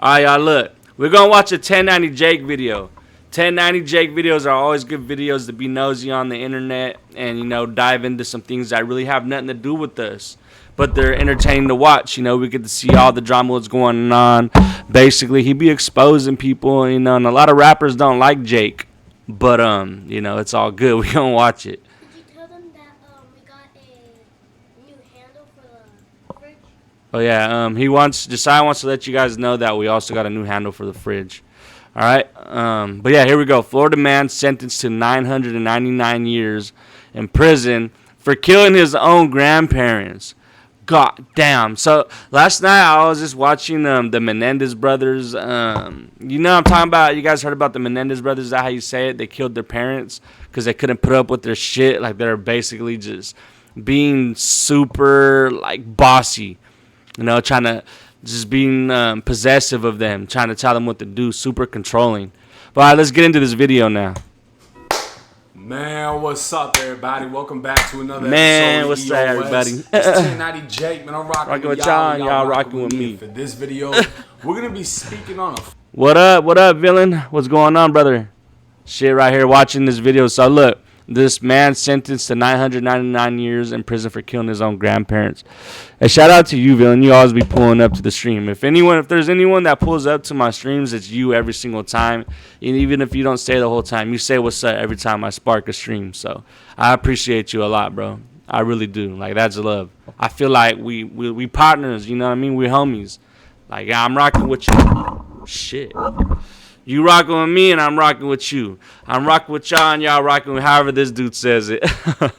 All right, y'all, look. We're going to watch a 1090 Jake video. 1090 Jake videos are always good videos to be nosy on the internet and, you know, dive into some things that really have nothing to do with us. But they're entertaining to watch. You know, we get to see all the drama that's going on. Basically, he be exposing people, you know, and a lot of rappers don't like Jake. But, you know, it's all good. We going to watch it. Did you tell them that we got a new handle for the fridge? Oh yeah, Josiah wants to let you guys know that we also got a new handle for the fridge. All right, but yeah, here we go. Florida man sentenced to 999 years in prison for killing his own grandparents. God damn. So last night I was just watching the Menendez brothers. You know what I'm talking about? You guys heard about the Menendez brothers? Is that how you say it? They killed their parents because they couldn't put up with their shit. Like they're basically just being super like bossy. You know, trying to just being possessive of them, trying to tell them what to do, super controlling. But all right, let's get into this video now. Man, what's up, everybody? Welcome back to another Man, episode of what's up, everybody? It's 1090 Jake, man. I'm rocking with y'all. Y'all rocking with me. For this video, we're going to be speaking on a... What up, villain? What's going on, brother? Shit right here watching this video. So look, this man sentenced to 999 years in prison for killing his own grandparents. A shout out to you, villain. You always be pulling up to the stream. If there's anyone that pulls up to my streams, it's you every single time. And even if you don't stay the whole time, you say what's up every time I spark a stream. So I appreciate you a lot, bro. I really do. Like, that's love. I feel like we partners, you know what I mean? We're homies. Like, I'm rocking with you. Shit. You rocking with me and I'm rocking with you. I'm rocking with y'all and y'all rocking with however this dude says it.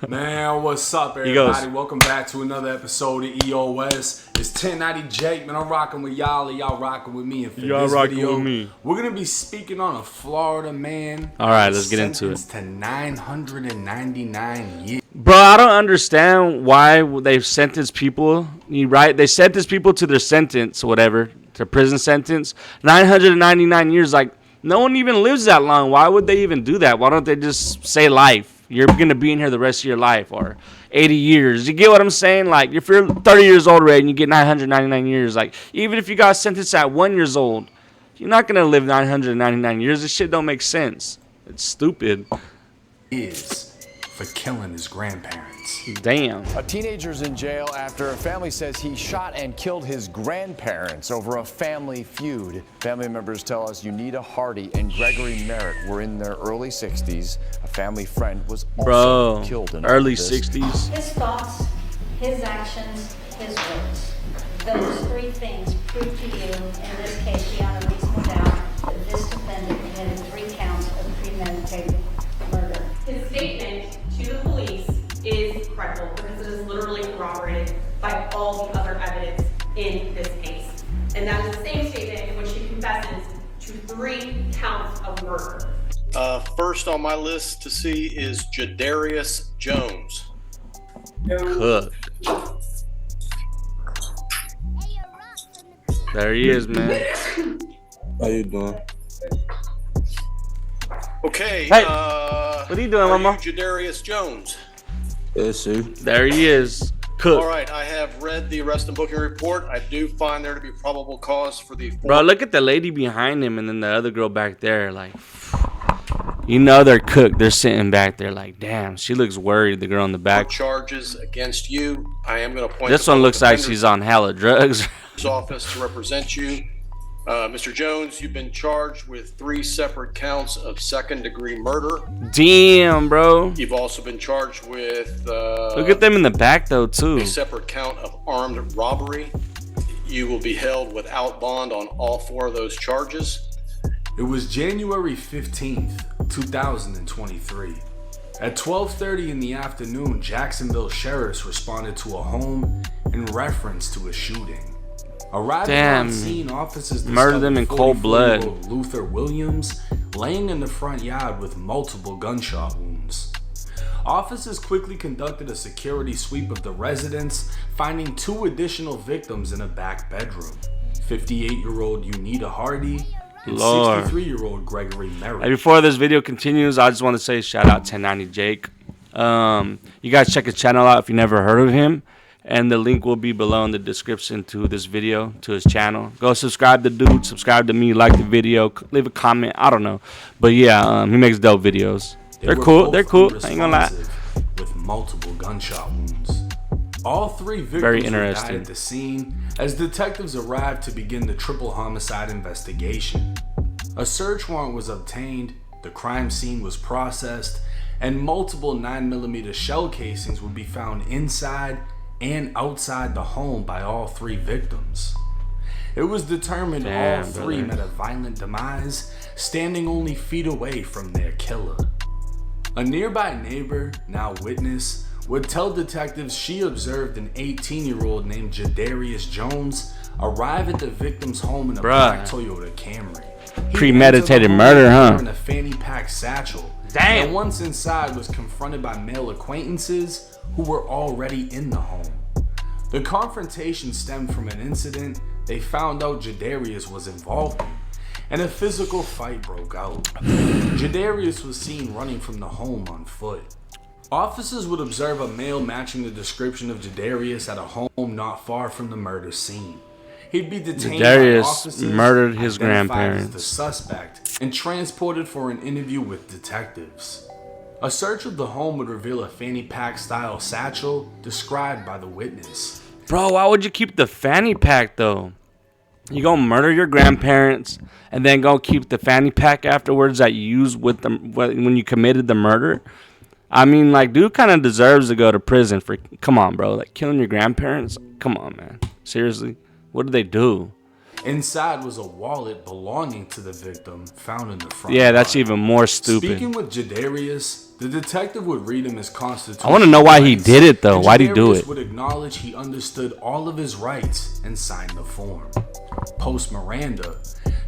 Man, what's up, everybody? Welcome back to another episode of EOS. It's 1090 Jake, man. I'm rocking with y'all and y'all rocking with me. And for y'all this rocking video, with me. We're going to be speaking on a Florida man. All right, let's get into it. Sentenced to 999 years. Bro, I don't understand why they've sentenced people, right? They sentence people to their sentence, whatever, to prison sentence. 999 years, like, no one even lives that long. Why would they even do that? Why don't they just say life? You're going to be in here the rest of your life, or 80 years. You get what I'm saying? Like, if you're 30 years old already and you get 999 years, like, even if you got sentenced at 1 year old, you're not going to live 999 years. This shit don't make sense. It's stupid. Is for killing his grandparents. Damn. A teenager's in jail after a family says he shot and killed his grandparents over a family feud. Family members tell us Unita Hardy and Gregory Merritt were in their early 60s. A family friend was also killed in early 60s. His thoughts, his actions, his words. Those three things prove to you, in this case, beyond a reasonable doubt, that this defendant committed 3 counts of premeditated murder. His statement to the police is credible because it is literally corroborated by all the other evidence in this case. And that is the same statement in which he confesses to 3 counts of murder. First on my list to see is Jadarius Jones. Cook. There he is, man. How you doing? Okay, Hey, what are you doing, are Mama? you Jadarius Jones? Yes, sir. There he is. Cook. All right, I have read the arrest and booking report. I do find there to be probable cause for the... Bro, look at the lady behind him and then the other girl back there. Like, you know they're cooked. They're sitting back there like, damn, she looks worried, the girl in the back. charges against you. I am going to point... This one looks like she's on hella drugs. Office to represent you. Mr. Jones, you've been charged with 3 separate counts of second-degree murder. Damn, bro. You've also been charged with... look at them in the back, though, too. a separate count of armed robbery. You will be held without bond on all 4 of those charges. It was January 15th, 2023. At 12:30 in the afternoon, Jacksonville sheriffs responded to a home in reference to a shooting. Arriving on scene, officers murdered them in cold blood. Luther Williams laying in the front yard with multiple gunshot wounds. Officers quickly conducted a security sweep of the residence, finding 2 additional victims in a back bedroom. 58-year-old Unita Hardy and 63-year-old Gregory Merritt. Hey, before this video continues, I just want to say shout out 1090 Jake. You guys check his channel out if you never heard of him. and the link will be below in the description to this video, to his channel. Go subscribe to dude, subscribe to me, like the video, leave a comment. I don't know, but yeah, he makes dope videos. They're cool. They're cool. I ain't gonna lie. With multiple gunshot wounds. All three Very victims were died interesting. at the scene as detectives arrived to begin the triple homicide investigation. A search warrant was obtained, the crime scene was processed, and multiple 9mm shell casings would be found inside and outside the home by all three victims. It was determined all three met a violent demise, standing only feet away from their killer. A nearby neighbor, now witness, would tell detectives she observed an 18-year-old named Jadarius Jones arrive at the victim's home in a black Toyota Camry. He Premeditated entered the home murder, huh? wearing a fanny pack satchel. Damn. And once inside was confronted by male acquaintances who were already in the home. The confrontation stemmed from an incident they found out Jadarius was involved in, and a physical fight broke out. Jadarius was seen running from the home on foot. Officers would observe a male matching the description of Jadarius at a home not far from the murder scene. He'd be detained by officers, murdered his identified grandparents. as the suspect, and transported for an interview with detectives. A search of the home would reveal a fanny pack style satchel described by the witness. Bro, why would you keep the fanny pack though? You gonna murder your grandparents and then go keep the fanny pack afterwards that you used with them when you committed the murder? I mean, like, dude kind of deserves to go to prison for, come on, bro, like killing your grandparents. Come on, man. Seriously, what did they do? Inside was a wallet belonging to the victim found in the front. Yeah, that's yard. even more stupid. Speaking with Jadarius, the detective would read him his constitution. I want to know why he did it though. Why'd he do it? Would acknowledge he understood all of his rights and signed the form. Post Miranda,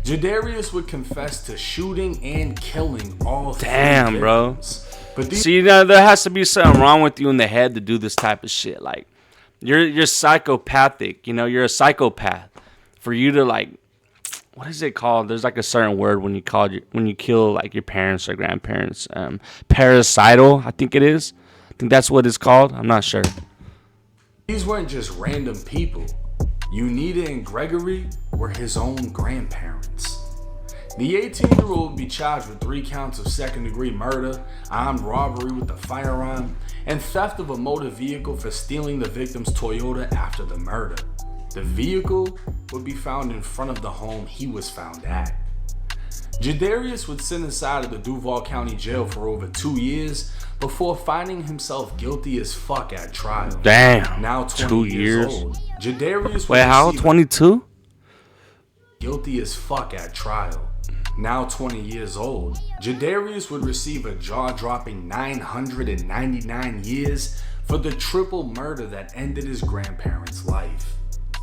Jadarius would confess to shooting and killing all three Damn, bro. victims. But these See, there has to be something wrong with you in the head to do this type of shit. Like, you're psychopathic. You know, you're a psychopath. For you to, like, what is it called? There's like a certain word when you kill like your parents or grandparents. Parasital, I think it is. I think that's what it's called. I'm not sure. These weren't just random people. Unita and Gregory were his own grandparents. The 18-year-old would be charged with 3 counts of second-degree murder, armed robbery with a firearm, and theft of a motor vehicle for stealing the victim's Toyota after the murder. The vehicle would be found in front of the home he was found at. Jadarius would sit inside of the Duval County Jail for over 2 years before finding himself guilty as fuck at trial. Damn. Now 20 2 years years. old. Jadarius Wait, how old? 22? Guilty as fuck at trial. Now 20 years old, Jadarius would receive a jaw-dropping 999 years for the triple murder that ended his grandparents' life.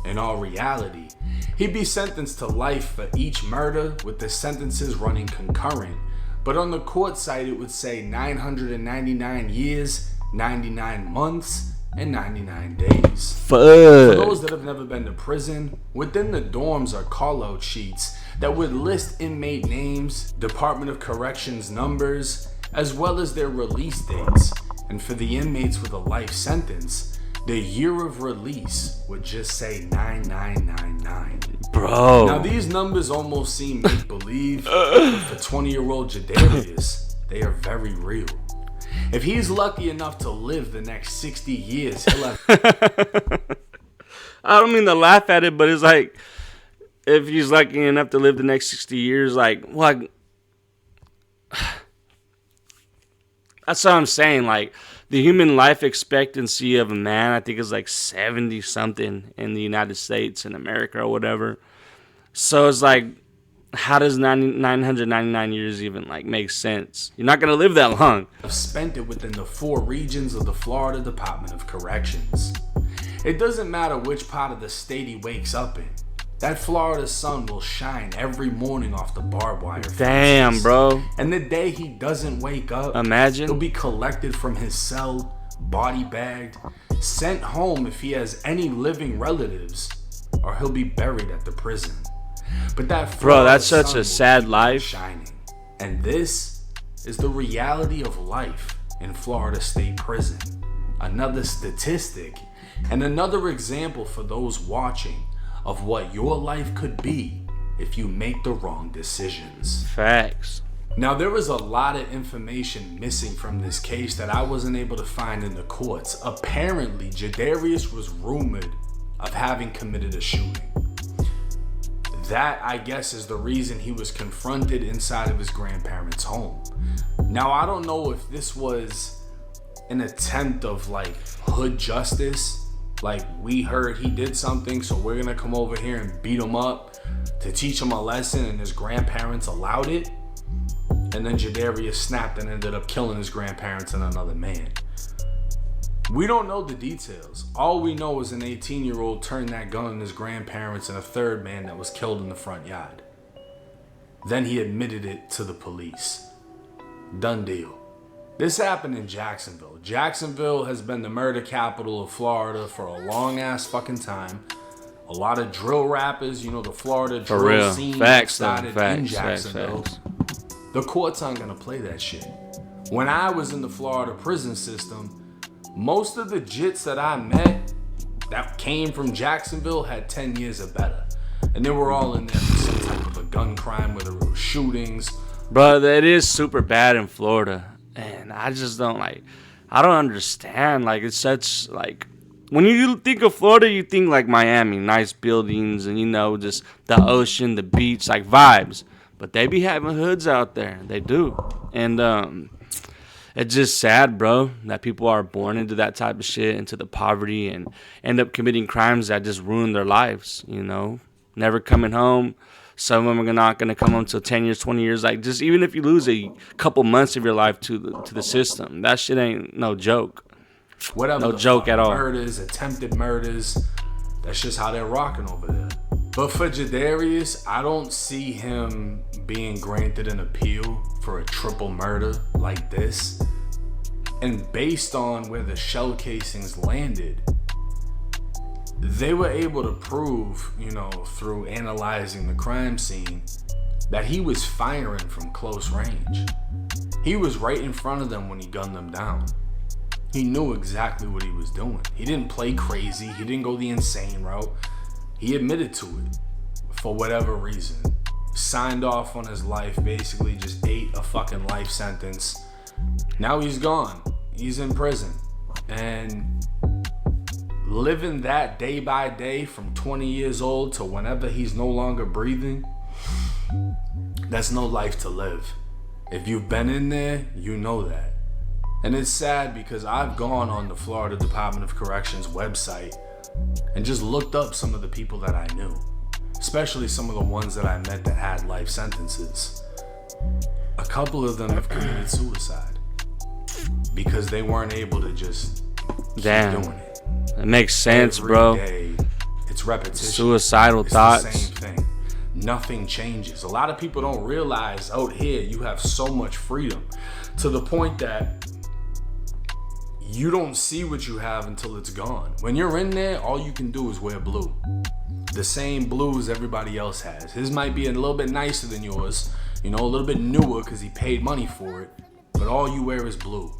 In all reality, he'd be sentenced to life for each murder, with the sentences running concurrent, but on the court site it would say 999 years, 99 months, and 99 days. For those that have never been to prison, within the dorms are call-out sheets that would list inmate names, Department of Corrections numbers, as well as their release dates. And for the inmates with a life sentence, the year of release would just say 9999. Bro. Now these numbers almost seem make-believe, but for 20-year-old Jadarius, they are very real. If he's lucky enough to live the next 60 years, he'll have... I don't mean to laugh at it, but it's like, if he's lucky enough to live the next 60 years, like, what? That's what I'm saying. Like, the human life expectancy of a man, I think, is like 70 something in the United States and America or whatever. So it's like, how does 999 years even like make sense? You're not gonna live that long. I've spent it within the 4 regions of the Florida Department of Corrections. It doesn't matter which part of the state he wakes up in. That Florida sun will shine every morning off the barbed wire fences. Damn, bro. And the day he doesn't wake up, imagine, he'll be collected from his cell, body bagged, sent home if he has any living relatives, or he'll be buried at the prison. But that bro, that's such a sad life. Shining. And this is the reality of life in Florida State Prison. Another statistic And another example for those watching of what your life could be if you make the wrong decisions. Facts. Now, there was a lot of information missing from this case that I wasn't able to find in the courts. Apparently, Jadarius was rumored of having committed a shooting. That, I guess, is the reason he was confronted inside of his grandparents' home. Now, I don't know if this was an attempt of like hood justice. Like, we heard he did something, so we're gonna come over here and beat him up to teach him a lesson, and his grandparents allowed it. And then Jadarius snapped and ended up killing his grandparents and another man. We don't know the details. All we know is an 18-year-old turned that gun on his grandparents and a third man that was killed in the front yard. Then he admitted it to the police. Done deal. This happened in Jacksonville. Jacksonville has been the murder capital of Florida for a long ass fucking time. A lot of drill rappers, you know, the Florida drill scene started in Jacksonville. The courts aren't gonna play that shit. When I was in the Florida prison system, most of the jits that I met that came from Jacksonville had 10 years or better. And they were all in there for some type of a gun crime, whether it was shootings. Bro, that is super bad in Florida. And I just don't I don't understand. Like, it's such, like, when you think of Florida, you think like Miami, nice buildings and, you know, just the ocean, the beach, like vibes. But they be having hoods out there. They do. And it's just sad, bro, that people are born into that type of shit, into the poverty, and end up committing crimes that just ruin their lives, you know? Never coming home. Some of them are not going to come home until 10 years, 20 years. Like, just even if you lose a couple months of your life to the system, that shit ain't no joke. Whatever. No joke at all. Murders, attempted murders. That's just how they're rocking over there. But for Jadarius, I don't see him being granted an appeal for a triple murder like this. And based on where the shell casings landed, they were able to prove, you know, through analyzing the crime scene, that he was firing from close range. He was right in front of them when he gunned them down. He knew exactly what he was doing. He didn't play crazy. He didn't go the insane route. He admitted to it for whatever reason. Signed off on his life, basically just ate a fucking life sentence. Now he's gone. He's in prison. And living that day by day from 20 years old to whenever he's no longer breathing, that's no life to live. If you've been in there, you know that. And it's sad because I've gone on the Florida Department of Corrections website and just looked up some of the people that I knew, especially some of the ones that I met that had life sentences. A couple of them have committed suicide because they weren't able to just keep doing it. It makes sense, Every bro. day, it's repetition. Suicidal It's thoughts. the same thing. Nothing changes. A lot of people don't realize out here you have so much freedom to the point that you don't see what you have until it's gone. When you're in there, all you can do is wear blue. The same blue as everybody else has. His might be a little bit nicer than yours, you know, a little bit newer because he paid money for it, but all you wear is blue.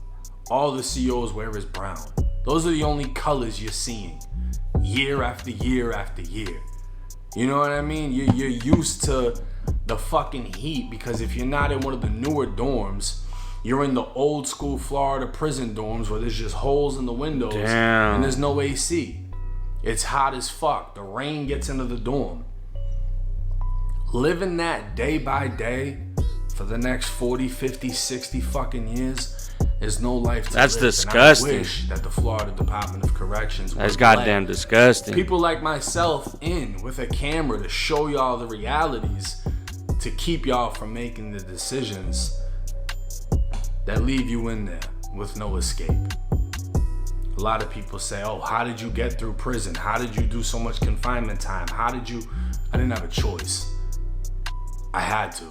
All the COs wear is brown. Those are the only colors you're seeing year after year after year. You know what I mean? You're used to the fucking heat because if you're not in one of the newer dorms, you're in the old school Florida prison dorms where there's just holes in the windows and there's no AC. It's hot as fuck. The rain gets into the dorm. Living that day by day for the next 40, 50, 60 fucking years is no life to That's live. disgusting. And I wish that the Florida Department of Corrections That's would goddamn let disgusting. people like myself in with a camera to show y'all the realities, to keep y'all from making the decisions that leave you in there with no escape. A lot of people say, oh, how did you get through prison? How did you do so much confinement time? I didn't have a choice. I had to.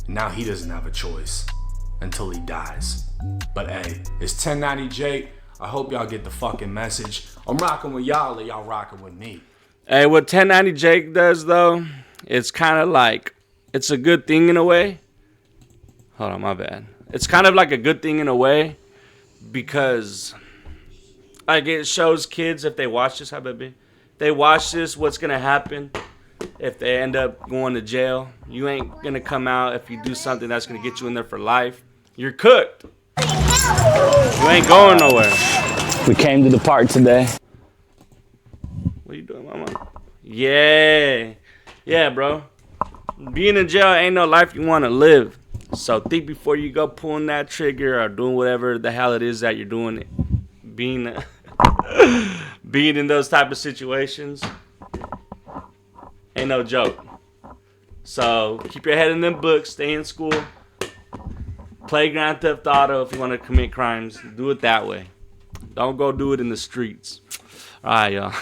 Now he doesn't have a choice until he dies. But hey, it's 1090 Jake. I hope y'all get the fucking message. I'm rocking with y'all or y'all rocking with me. Hey, what 1090 Jake does, though, it's kind of like, it's a good thing in a way. Hold on, my bad. It's kind of like a good thing in a way because Like, it shows kids, if they watch this, Habibi, they watch this, what's going to happen if they end up going to jail. You ain't going to come out if you do something that's going to get you in there for life. You're cooked. You ain't going nowhere. We came to the park today. What are you doing, mama? Yeah. Yeah, bro. Being in jail ain't no life you want to live. So think before you go pulling that trigger or doing whatever the hell it is that you're doing. Being being in those type of situations ain't no joke. So keep your head in them books. Stay in school. Play Grand Theft Auto if you want to commit crimes. Do it that way. Don't go do it in the streets. All right, y'all.